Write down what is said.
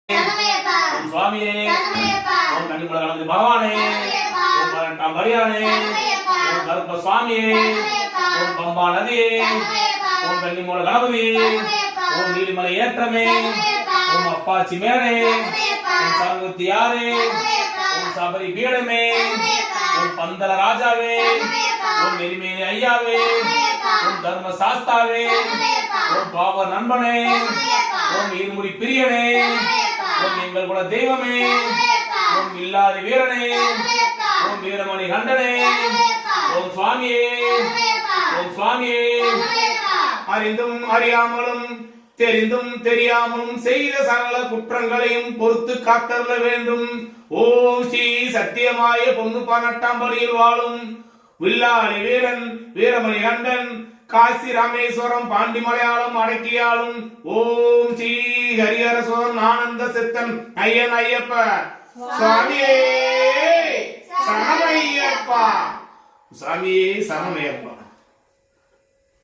ஓம் சுவாமியே ஓம் கன்னிமுல கணபதி பகவானே ஓம் 18ஆம் பரியானே ஓம் கருப்ப சுவாமியே ஓம் பம்பா நதியே ஓம் கன்னிமுல கணபதி ஓம் நீலிமலை ஏற்றமே ஓம் அப்பாச்சி மேடே ஓம் சரங்குத்தியாரே ஓம் சபரி பீடமே ஓம் பந்தல ராஜாவே ஓம் எலிமேனி ஐயாவே ஓம் தர்ம சாஸ்தாவே ஓம் பாவ நண்பனே ஓம் இருமுடி பிரியனே ஓம் எங்கள் குல தெய்வமே ஓம் இல்லாதி வீரனே ஓம் வீரமணி கண்டனே ஓம் சுவாமியே ஓம் சுவாமியே அறிந்தும் அறியாமலும் தெரிந்தும் தெரியாமலும் செய்த சகல குற்றங்களையும் பொறுத்து காத்தருள வேண்டும். ஓம் ஸ்ரீ சத்தியமாய பொண்ணு 18ஆம் படியில் வாழும் வில்லாளி வீரன் வீரமணி கண்டன் காசி ராமேஸ்வரம் பாண்டி மலையாளம் அடக்கியாலும் ஓம் ஸ்ரீ ஹரிஹரசுவன் ஆனந்த சித்தன் ஐயன் ஐயப்ப சுவாமியே சரணமையப்பா சுவாமியே சரணமையப்பா.